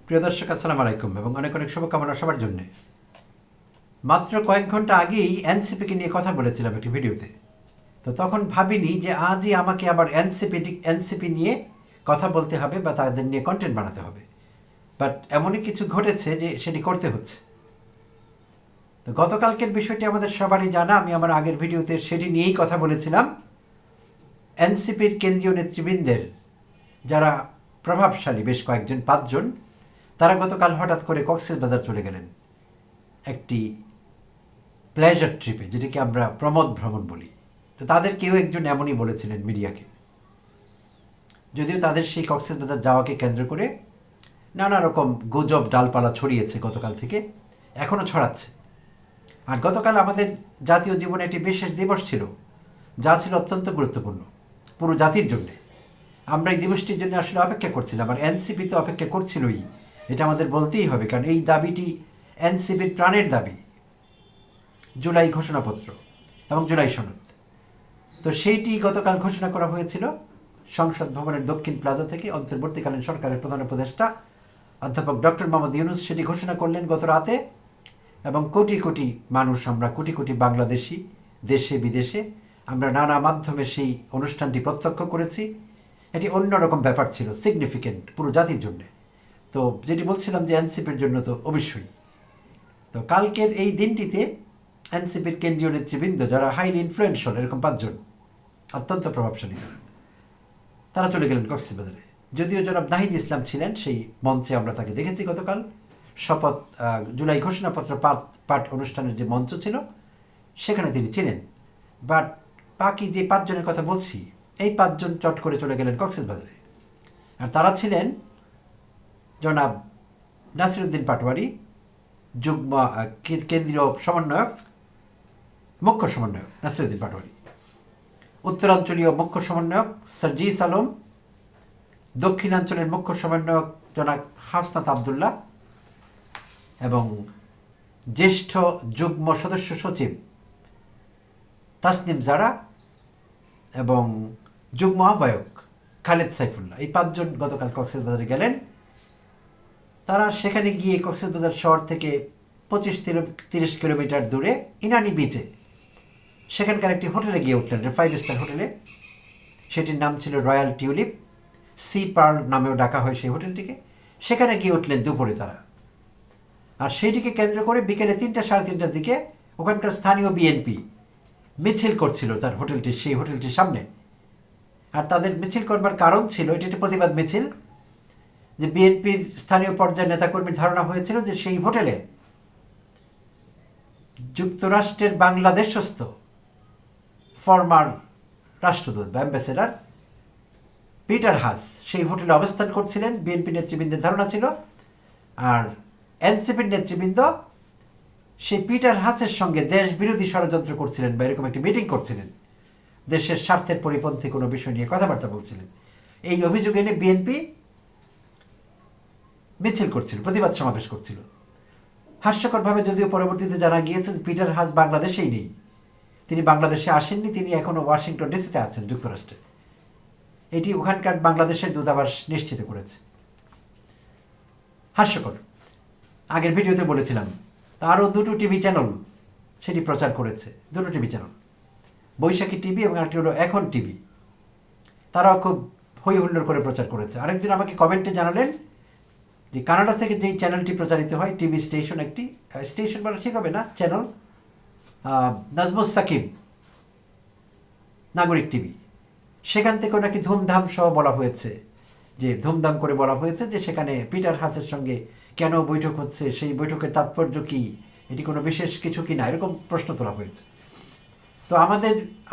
প্রিয় দর্শক আসসালামু আলাইকুম এবং অনেক অনেক শুভকামনা সবার জন্য। মাত্র কয়েক ঘন্টা আগেই এনসিপিকে নিয়ে কথা বলেছিলাম একটি ভিডিওতে। তো তখন ভাবিনি যে আজই আমাকে আবার এনসিপি নিয়ে কথা বলতে হবে বা তাদের নিয়ে কন্টেন্ট বানাতে হবে। বাট এমনই কিছু ঘটেছে যে সেটি করতে হচ্ছে। তো গতকালকের বিষয়টি আমাদের সবারই জানা, আমি আমার আগের ভিডিওতে সেটি নিয়েই কথা বলেছিলাম। এনসিপির কেন্দ্রীয় নেতৃবৃন্দের যারা প্রভাবশালী বেশ কয়েকজন 5 জন, তারা গতকাল হঠাৎ করে কক্সবাজার চলে গেলেন একটি প্লেজার ট্রিপে, যেটাকে আমরা প্রমোদ ভ্রমণ বলি। তো তাদের কেউ একজন এমনই বলেছিলেন মিডিয়াকে, যদিও তাদের সেই কক্সবাজার যাওয়াকে কেন্দ্র করে নানা রকম গুজব ডালপালা ছড়িয়েছে গতকাল থেকে, এখনও ছড়াচ্ছে। আর গতকাল আমাদের জাতীয় জীবনে একটি বিশেষ দিবস ছিল, যা ছিল অত্যন্ত গুরুত্বপূর্ণ পুরো জাতির জন্যে। আমরা এই দিবসটির জন্য আসলে অপেক্ষা করছিলাম, আর এনসিপি তো অপেক্ষা করছিলই, এটা আমাদের বলতেই হবে, কারণ এই দাবিটি এনসিপির প্রাণের দাবি, জুলাই ঘোষণাপত্র এবং জুলাই সনদ। তো সেইটি গতকাল ঘোষণা করা হয়েছিল সংসদ ভবনের দক্ষিণ প্লাজা থেকে। অন্তর্বর্তীকালীন সরকারের প্রধান উপদেষ্টা অধ্যাপক ডক্টর মোহাম্মদ ইউনূস সেটি ঘোষণা করলেন গত রাতে, এবং কোটি কোটি মানুষ, আমরা কোটি কোটি বাংলাদেশি দেশে বিদেশে আমরা নানা মাধ্যমে সেই অনুষ্ঠানটি প্রত্যক্ষ করেছি। এটি অন্যরকম ব্যাপার ছিল, সিগনিফিকেন্ট পুরো জাতির জন্যে। তো যেটি বলছিলাম যে এনসিপির জন্য তো অবশ্যই। তো কালকের এই দিনটিতে এনসিপির কেন্দ্রীয় নেতৃবৃন্দ যারা হাইলি ইনফ্লুয়েন্সিয়াল, এরকম 5 জন অত্যন্ত প্রভাবশালী, তারা চলে গেলেন কক্সবাজারে। যদিও জনাব নাহিদ ইসলাম ছিলেন সেই মঞ্চে, আমরা তাকে দেখেছি গতকাল শপথ জুলাই ঘোষণাপত্র পাঠ অনুষ্ঠানের যে মঞ্চ ছিল সেখানে তিনি ছিলেন। বাট বাকি যে 5 জনের কথা বলছি, এই 5 জন চট করে চলে গেলেন কক্সবাজারে। আর তারা ছিলেন জনাব নাসিরউদ্দিন পাটোয়ারি, যুগ্ম কেন্দ্রীয় সমন্বয়ক, মুখ্য সমন্বয়ক নাসিরউদ্দিন পাটোয়ারি, উত্তরাঞ্চলীয় মুখ্য সমন্বয়ক সার্জিস আলম, দক্ষিণাঞ্চলের মুখ্য সমন্বয়ক জনাব হাসনাত আবদুল্লাহ, এবং জ্যেষ্ঠ যুগ্ম সদস্য সচিব তাসনিম জারা, এবং যুগ্ম আহ্বায়ক খালেদ সাইফুল্লাহ। এই 5 জন গতকাল কক্সবাজারে গেলেন। তারা সেখানে গিয়ে কক্সবাজার শহর থেকে 25-30 কিলোমিটার দূরে ইনানি বিচে সেখানকার একটি হোটেলে গিয়ে উঠলেন, 5 স্টার হোটেলে। সেটির নাম ছিল রয়্যাল টিউলিপ, সি পার্ল নামেও ডাকা হয় সেই হোটেলটিকে। সেখানে গিয়ে উঠলেন দুপুরে তারা। আর সেইটিকে কেন্দ্র করে বিকেলে 3-3:30টার দিকে ওখানকার স্থানীয় বিএনপি মিছিল করছিল তার হোটেলটির, সেই হোটেলটির সামনে। আর তাদের মিছিল করবার কারণ ছিল, এটি একটি প্রতিবাদ মিছিল, যে বিএনপির স্থানীয় পর্যায়ের নেতাকর্মীর ধারণা হয়েছিল যে সেই হোটেলে যুক্তরাষ্ট্রের বাংলাদেশস্থ ফরমার রাষ্ট্রদূত বা অ্যাম্বাসেডর পিটার হাস সেই হোটেলে অবস্থান করছিলেন, বিএনপি নেতৃবৃন্দের ধারণা ছিল। আর এনসিপির নেতৃবৃন্দ সেই পিটার হাসের সঙ্গে দেশ বিরোধী ষড়যন্ত্র করছিলেন বা এরকম একটি মিটিং করছিলেন, দেশের স্বার্থের পরিপন্থী কোনো বিষয় নিয়ে কথাবার্তা বলছিলেন। এই অভিযোগ এনে বিএনপি মিছিল করছিল, প্রতিবাদ সমাবেশ করছিল। হাস্যকরভাবে যদিও পরবর্তীতে জানা গিয়েছে পিটার হাস বাংলাদেশেই নেই, তিনি বাংলাদেশে আসেননি, তিনি এখনও ওয়াশিংটন ডিসিতে আছেন, যুক্তরাষ্ট্রে। এটি ওখানকার বাংলাদেশের দূতাবাস নিশ্চিত করেছে। হাস্যকর। আগের ভিডিওতে বলেছিলাম, আরও 2টো টিভি চ্যানেল সেটি প্রচার করেছে, 2টো টিভি চ্যানেল, বৈশাখী টিভি এবং আরেকটি হলো এখন টিভি। তারাও খুব হই হুল্লোড় করে প্রচার করেছে। আরেকজন আমাকে কমেন্টে জানালেন যে কানাডা থেকে যেই চ্যানেলটি প্রচারিত হয়, টিভি স্টেশন, একটি স্টেশন বলা ঠিক হবে না, চ্যানেল, নাজমুস সাকিব নাগরিক টিভি, সেখান থেকেও নাকি ধুমধাম সহ বলা হয়েছে, যে ধুমধাম করে বলা হয়েছে যে সেখানে পিটার হাসের সঙ্গে কেন বৈঠক হচ্ছে, সেই বৈঠকের তাৎপর্য কী, এটি কোনো বিশেষ কিছু কি না, এরকম প্রশ্ন তোলা হয়েছে। তো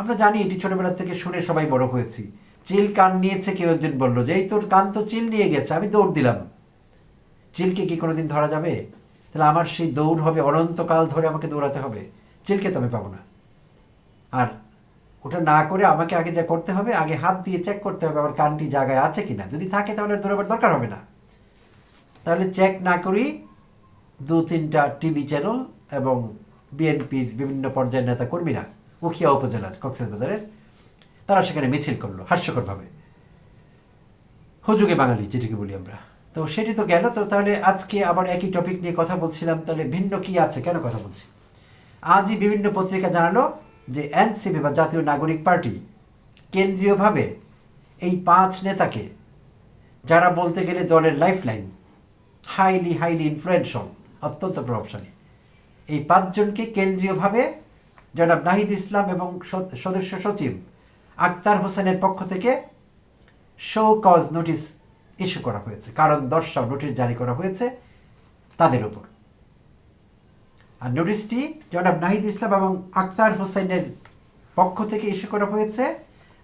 আমরা জানি, এটি ছোটোবেলা থেকে শুনে সবাই বড় হয়েছি। চিল কান নিয়েছে, কেউ একজন বললো যে এই তোর কান তো চিল নিয়ে গেছে, আমি দৌড় দিলাম। চিলকে কি কোনোদিন ধরা যাবে? তাহলে আমার সেই দৌড় হবে অনন্তকাল ধরে, আমাকে দৌড়াতে হবে, চিলকে তো আমি পাবো না। আর ওটা না করে আমাকে আগে যা করতে হবে, আগে হাত দিয়ে চেক করতে হবে আমার কানটি জায়গায় আছে কিনা, যদি থাকে তাহলে দৌড়াবার দরকার হবে না। তাহলে চেক না করি 2-3টা টিভি চ্যানেল এবং বিএনপির বিভিন্ন পর্যায়ের নেতা কর্মীরা উখিয়া উপজেলার কক্সবাজারের, তারা সেখানে মিছিল করলো হাস্যকরভাবে। হুজুগে বাঙালি যেটিকে বলি আমরা, তো সেটি তো গেল। তো তাহলে আজকে আবার একই টপিক নিয়ে কথা বলছিলাম, তাহলে ভিন্ন কি আছে, কেন কথা বলছি? আজই বিভিন্ন পত্রিকা জানালো যে এনসিপি বা জাতীয় নাগরিক পার্টি কেন্দ্রীয়ভাবে এই 5 নেতাকে, যারা বলতে গেলে দলের লাইফলাইন, হাইলি ইনফ্লুয়েন্সিয়াল, অত্যন্ত প্রভাবশালী, এই 5 জনকে কেন্দ্রীয়ভাবে জনাব নাহিদ ইসলাম এবং সদস্য সচিব আক্তার হোসেনের পক্ষ থেকে শো কজ নোটিশ ইস্যু করা হয়েছে, কারণ দর্শাও নোটিশ জারি করা হয়েছে তাদের উপর। আর নোটিশটি জনাব নাহিদ ইসলাম এবং আক্তার হোসেনের পক্ষ থেকে ইস্যু করা হয়েছে,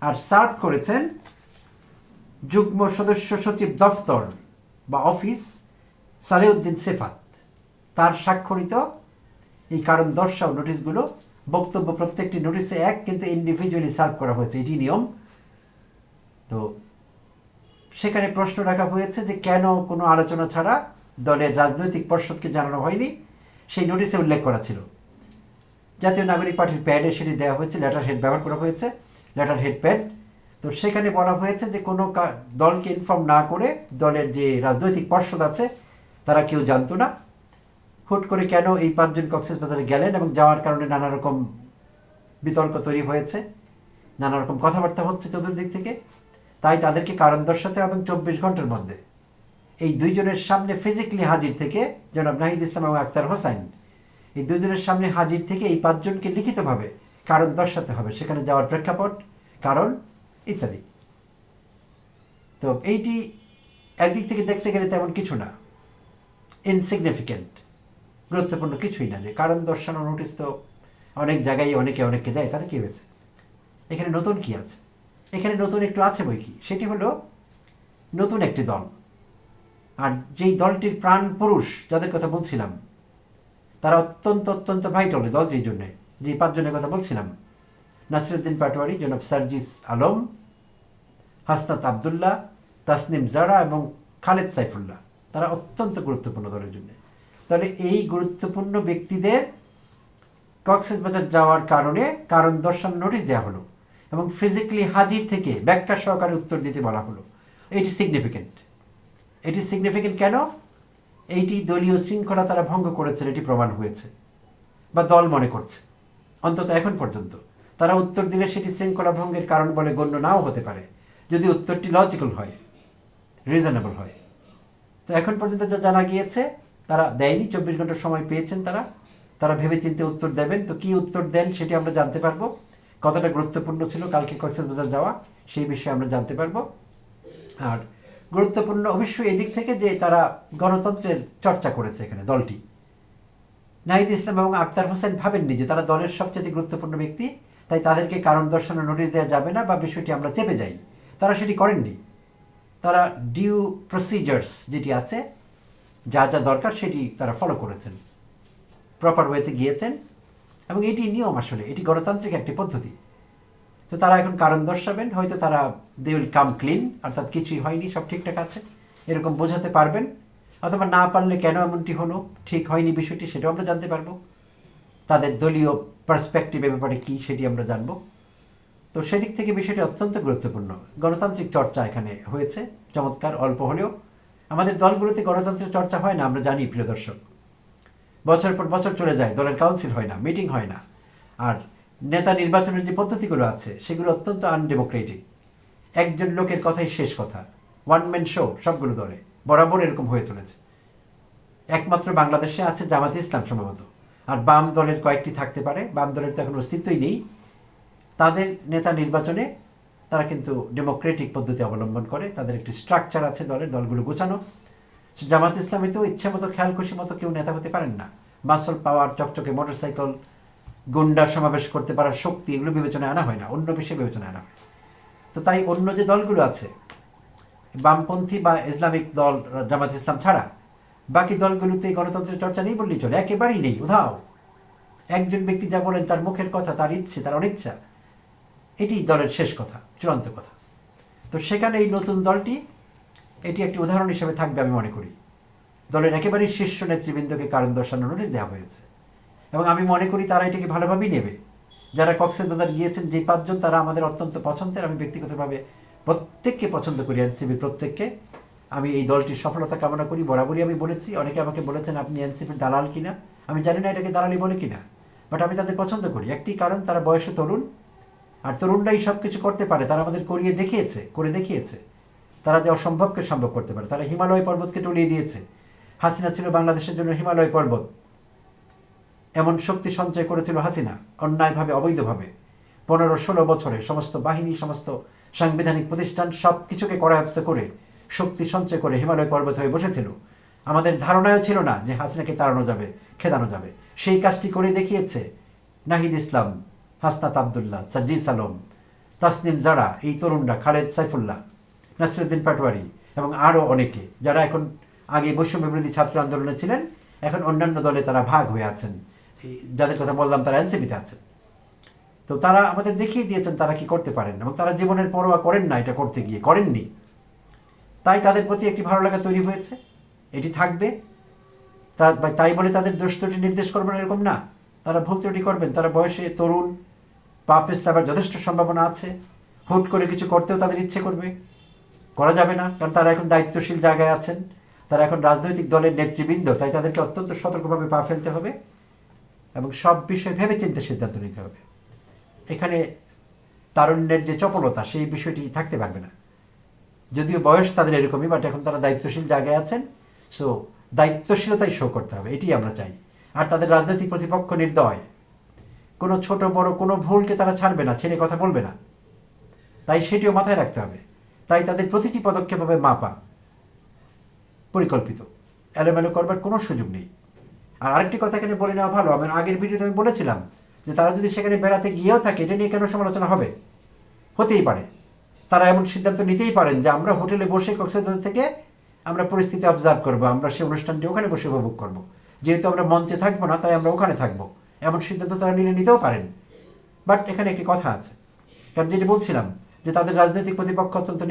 আর সার্ভ করেছেন যুগ্ম সদস্য সচিব দফতর বা অফিস সালেউদ্দিন সেফাত, তার স্বাক্ষরিত এই কারণ দর্শাও নোটিশগুলো। বক্তব্য প্রত্যেকটি নোটিশে এক, কিন্তু ইন্ডিভিজুয়ালি সার্ভ করা হয়েছে, এটি নিয়ম। তো সেখানে প্রশ্ন রাখা হয়েছে যে কেন কোনো আলোচনা ছাড়া দলের রাজনৈতিক পর্ষদকে জানানো হয়নি। সেই নোটিশে উল্লেখ করা ছিল, জাতীয় নাগরিক পার্টির প্যাডে সেটি দেওয়া হয়েছে, লেটার হেড ব্যবহার করা হয়েছে, লেটার হেড প্যাড। তো সেখানে বলা হয়েছে যে কোনো দলকে ইনফর্ম না করে দলের যে রাজনৈতিক পর্ষদ আছে তারা কেউ জানতো না। হুট করে কেন এই 5 জন কক্সবাজারে গেলেন, এবং যাওয়ার কারণে নানা রকম বিতর্ক তৈরি হয়েছে, নানা রকম কথাবার্তা হচ্ছে চতুর্দিক থেকে। তাই তাদেরকে কারণ দর্শাতে হবে, 24 ঘন্টার মধ্যে এই 2 জনের সামনে ফিজিক্যালি হাজির থেকে, জনাব নাহিদ ইসলাম এবং আক্তার হোসেন, এই 2 জনের সামনে হাজির থেকে এই 5 জনকে লিখিতভাবে কারণ দর্শাতে হবে, সেখানে যাওয়ার প্রেক্ষাপট, কারণ ইত্যাদি। তো এইটি একদিক থেকে দেখতে গেলে তেমন কিছু না, ইনসিগনিফিক্যান্ট, গুরুত্বপূর্ণ কিছুই না। যে কারণ দর্শানো নোটিশ তো অনেক জায়গায় অনেকে দেয়, তাতে কী হয়েছে? এখানে নতুন কি আছে? এখানে নতুন একটু আছে বই কি, সেটি হলো নতুন একটি দল। আর যেই দলটির প্রাণ পুরুষ যাদের কথা বলছিলাম, তারা অত্যন্ত ভাইটাল দলটির জন্যে, যে 5 জনের কথা বলছিলাম, নাসিরুদ্দিন পাটোয়ারি, জনাব সার্জিস আলম, হাসনাত আবদুল্লাহ, তাসনিম জারা এবং খালেদ সাইফুল্লাহ, তারা অত্যন্ত গুরুত্বপূর্ণ দলের জন্য। তাহলে এই গুরুত্বপূর্ণ ব্যক্তিদের কক্সবাজার যাওয়ার কারণে কারণ দর্শানো নোটিশ দেওয়া হলো, এবং ফিজিক্যালি হাজির থেকে ব্যাখ্যা সহকারে উত্তর দিতে বলা হলো। এটি সিগনিফিক্যান্ট। এটি সিগনিফিক্যান্ট কেন? এইটি দলীয় শৃঙ্খলা তারা ভঙ্গ করেছেন, এটি প্রমাণ হয়েছে, বা দল মনে করছে, অন্তত এখন পর্যন্ত। তারা উত্তর দিলে সেটি শৃঙ্খলা ভঙ্গের কারণ বলে গণ্য নাও হতে পারে, যদি উত্তরটি লজিক্যাল হয়, রিজনেবল হয়। তো এখন পর্যন্ত যা জানা গিয়েছে, তারা দেয়নি, 24 ঘন্টার সময় পেয়েছেন তারা ভেবেচিন্তে উত্তর দেবেন। তো কী উত্তর দেন সেটি আমরা জানতে পারবো, কতটা গুরুত্বপূর্ণ ছিল কালকে কক্সবাজার যাওয়া, সেই বিষয়ে আমরা জানতে পারবো। আর গুরুত্বপূর্ণ অবশ্যই এদিক থেকে যে তারা গণতন্ত্রের চর্চা করেছে এখানে দলটি। নাহিদ ইসলাম এবং আক্তার হোসেন ভাবেননি যে তারা দলের সবচেয়ে গুরুত্বপূর্ণ ব্যক্তি, তাই তাদেরকে কারণ দর্শানোর নোটিশ দেওয়া যাবে না, বা বিষয়টি আমরা চেপে যাই, তারা সেটি করেননি। তারা ডিউ প্রসিজার্স যেটি আছে, যা দরকার সেটি তারা ফলো করেছেন, প্রপার ওয়েতে গিয়েছেন, এবং এটি নিয়ম, আসলে এটি গণতান্ত্রিক একটি পদ্ধতি। তো তারা এখন কারণ দর্শাবেন, হয়তো তারা দে উইল কাম ক্লিন, অর্থাৎ কিছুই হয়নি, সব ঠিকঠাক আছে, এরকম বোঝাতে পারবেন। অথবা না পারলে কেন এমনটি হলো, ঠিক হয়নি বিষয়টি, সেটাও আমরা জানতে পারবো। তাদের দলীয় পার্সপেক্টিভের ব্যাপারে কী, সেটি আমরা জানবো। তো সেদিক থেকে বিষয়টি অত্যন্ত গুরুত্বপূর্ণ। গণতান্ত্রিক চর্চা এখানে হয়েছে, চমৎকার, অল্প হলেও। আমাদের দলগুলোতে গণতন্ত্রের চর্চা হয় না, আমরা জানি প্রিয় দর্শক। বছর পর বছর চলে যায়, দলের কাউন্সিল হয় না, মিটিং হয় না। আর নেতা নির্বাচনের যে পদ্ধতিগুলো আছে সেগুলো অত্যন্ত আনডেমোক্রেটিক। একজন লোকের কথাই শেষ কথা, ওয়ান ম্যান শো সবগুলো দলে বরাবর এরকম হয়ে চলেছে। একমাত্র বাংলাদেশে আছে জামাত ইসলাম সম্ভবত, আর বাম দলের কয়েকটি থাকতে পারে, বাম দলের তো এখন অস্তিত্বই নেই। তাদের নেতা নির্বাচনে তারা কিন্তু ডেমোক্রেটিক পদ্ধতি অবলম্বন করে, তাদের একটি স্ট্রাকচার আছে দলগুলো গোছানো। জামাত ইসলামে তো ইচ্ছা মতো, খেয়াল খুশি মতো কেউ নেতা হতে পারেন না। মাসল পাওয়ার, চকচকে মোটরসাইকেল, গুন্ডার সমাবেশ করতে পারার শক্তি, এগুলো বিবেচনায় আনা হয় না, অন্য বিষয়ে বিবেচনায় আনা হয়। তো তাই অন্য যে দলগুলো আছে, বামপন্থী বা ইসলামিক দল জামাত ইসলাম ছাড়া বাকি দলগুলোতে গণতন্ত্রের চর্চা নেই বললেই চলে, একেবারেই নেই, উধাও। একজন ব্যক্তি যা বলেন, তার মুখের কথা, তার ইচ্ছে, তার অনিচ্ছা, এটি দলের শেষ কথা, চূড়ান্ত কথা। তো সেখানে এই নতুন দলটি, এটি একটি উদাহরণ হিসেবে থাকবে আমি মনে করি। দলের একেবারেই শীর্ষ নেতৃবৃন্দকে কারণ দর্শানোর নোটিশ দেওয়া হয়েছে, এবং আমি মনে করি তারা এটাকে ভালোভাবেই নেবে। যারা কক্সবাজার গিয়েছেন যে 5 জন, তারা আমাদের অত্যন্ত পছন্দের। আমি ব্যক্তিগতভাবে প্রত্যেককে পছন্দ করি, এনসিপির প্রত্যেককে। আমি এই দলটির সফলতা কামনা করি। বরাবরই আমি বলেছি, অনেকে আমাকে বলেছেন আপনি এনসিপির দালাল কিনা। আমি জানি না এটাকে দালালি বলে কিনা, বাট আমি তাদের পছন্দ করি। একটি কারণ, তারা বয়সে তরুণ, আর তরুণরাই সব কিছু করতে পারে। তারা আমাদের করে দেখিয়েছে তারা যে অসম্ভবকে সম্ভব করতে পারে। তারা হিমালয় পর্বতকে টলিয়ে দিয়েছে। হাসিনা ছিল বাংলাদেশের জন্য হিমালয় পর্বত। এমন শক্তি সঞ্চয় করেছিল হাসিনা অন্যায়ভাবে, অবৈধভাবে 15-16 বছরে সমস্ত বাহিনী, সমস্ত সাংবিধানিক প্রতিষ্ঠান সব কিছুকে করায়ত্ত করে শক্তি সঞ্চয় করে হিমালয় পর্বত হয়ে বসেছিল। আমাদের ধারণাও ছিল না যে হাসিনাকে তাড়ানো যাবে, খেদানো যাবে। সেই কাজটি করে দেখিয়েছে নাহিদ ইসলাম, হাসনাত আবদুল্লাহ, সার্জিস আলম, তাসনিম জারা, এই তরুণরা, খালেদ সাইফুল্লাহ, নাসিরুদ্দিন পাটোয়ারি এবং আরও অনেকে, যারা এখন আগে বৈষম্য বিরোধী ছাত্র আন্দোলনে ছিলেন, এখন অন্যান্য দলে তারা ভাগ হয়ে আছেন। যাদের কথা বললাম তারা এনসিপিতে আছেন। তো তারা আমাদের দেখিয়ে দিয়েছেন তারা কি করতে পারেন, এবং তারা জীবনের পরোয়া করেন না, এটা করতে গিয়ে করেননি। তাই তাদের প্রতি একটি ভালো লাগা তৈরি হয়েছে, এটি থাকবে। তাই বলে তাদের দোষ ত্রুটি নির্দেশ করবেন এরকম না, তারা ভুল ত্রুটি করবেন। তারা বয়সে তরুণ, পাপ পেস্তাবার যথেষ্ট সম্ভাবনা আছে। হুট করে কিছু করতেও তাদের ইচ্ছে করবে, করা যাবে না, কারণ তারা এখন দায়িত্বশীল জায়গায় আছেন, তারা এখন রাজনৈতিক দলের নেতৃবৃন্দ। তাই তাদেরকে অত্যন্ত সতর্কভাবে পা ফেলতে হবে এবং সব বিষয়ে ভেবে চিন্তে সিদ্ধান্ত নিতে হবে। এখানে তারুণ্যের যে চপলতা, সেই বিষয়টি থাকতে পারবে না। যদিও বয়স তাদের এরকমই, বাট এখন তারা দায়িত্বশীল জায়গায় আছেন। সো দায়িত্বশীলতাই শো করতে হবে, এটি আমরা চাই। আর তাদের রাজনৈতিক প্রতিপক্ষ নির্দয়, কোনো ছোট বড় কোনো ভুলকে তারা ছাড়বে না, ছেড়ে কথা বলবে না। তাই সেটিও মাথায় রাখতে হবে। তাই তাদের প্রতিটি পদক্ষেপ হবে মাপা, পরিকল্পিত, এলোমেলো করবার কোনো সুযোগ নেই। আর আরেকটি কথা এখানে বলে নেওয়া ভালো, আমার আগের ভিডিওতে আমি বলেছিলাম যে তারা যদি সেখানে বেড়াতে গিয়েও থাকে, এটা নিয়ে কেন সমালোচনা হবে? হতেই পারে, তারা এমন সিদ্ধান্ত নিতেই পারেন যে আমরা হোটেলে বসে কক্সবাজার থেকে আমরা পরিস্থিতি অবজার্ভ করবো, আমরা সেই অনুষ্ঠানটি ওখানে বসে উপভোগ করবো। যেহেতু আমরা মঞ্চে থাকবো না, তাই আমরা ওখানে থাকবো, এমন সিদ্ধান্ত তারা নিতেও পারেন। বাট এখানে একটি কথা আছে, কারণ যেটি বলছিলাম যে তাদের রাজনৈতিক প্রতিপক্ষ অত্যন্ত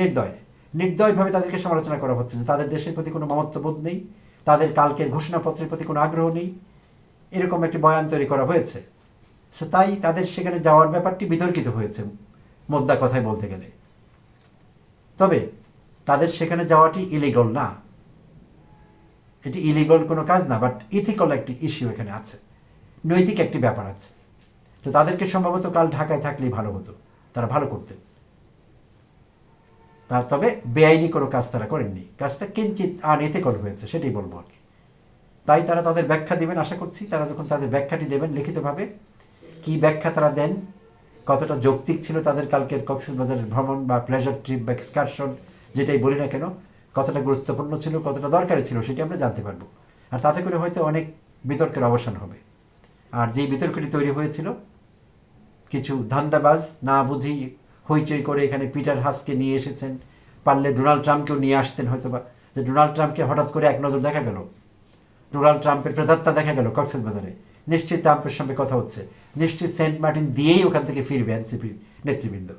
নির্দয়ভাবে তাদেরকে সমালোচনা করা হচ্ছে যে তাদের দেশের প্রতি কোনো মমত্ববোধ নেই, তাদের কালকের ঘোষণাপত্রের প্রতি কোনো আগ্রহ নেই, এরকম একটি বয়ান তৈরি করা হয়েছে। সো তাই তাদের সেখানে যাওয়ার ব্যাপারটি বিতর্কিত হয়েছে মোদ্দা কথায় বলতে গেলে। তবে তাদের সেখানে যাওয়াটি ইলিগল না, এটি ইলিগল কোনো কাজ না, বাট ইথিক্যাল একটি ইস্যু এখানে আছে, নৈতিক একটি ব্যাপার আছে। তো তাদেরকে সম্ভবত কাল ঢাকায় থাকলেই ভালো হতো, তারা ভালো করতেন। তবে বেআইনি কোনো কাজ তারা করেননি, কাজটা কিঞ্চিত আনএথিক্যাল হয়েছে, সেটাই বলবো আর কি। তাই তারা তাদের ব্যাখ্যা দেবেন, আশা করছি তারা যখন তাদের ব্যাখ্যাটি দেবেন লিখিতভাবে, কি ব্যাখ্যা তারা দেন, কতটা যৌক্তিক ছিল তাদের কালকের কক্সবাজারের ভ্রমণ বা প্লেজার ট্রিপ বা এক্সকারশন, যেটাই বলি না কেন, কতটা গুরুত্বপূর্ণ ছিল, কতটা দরকারি ছিল, সেটি আমরা জানতে পারবো। আর তাতে করে হয়তো অনেক বিতর্কের অবসান হবে। আর যেই বিতর্কটি তৈরি হয়েছিল, কিছু ধান্দাবাজ না বুঝি হইচই করে এখানে পিটার হাসকে নিয়ে এসেছেন, পারলে ডোনাল্ড ট্রাম্পকেও নিয়ে আসতেন হয়তো বা, যে ডোনাল্ড ট্রাম্পকে হঠাৎ করে এক নজর দেখা গেল, ডোনাল্ড ট্রাম্পের প্রেতাত্মা দেখা গেল কক্সবাজারে, নিশ্চিত ট্রাম্পের সঙ্গে কথা হচ্ছে, নিশ্চিত সেন্ট মার্টিন দিয়েই ওখান থেকে ফিরবে এনসিপির নেতৃবৃন্দ।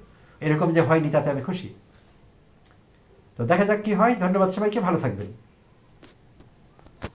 এরকম যে হয়নি তাতে আমি খুশি। তো দেখা যাক কি হয়। ধন্যবাদ সবাইকে, ভালো থাকবেন।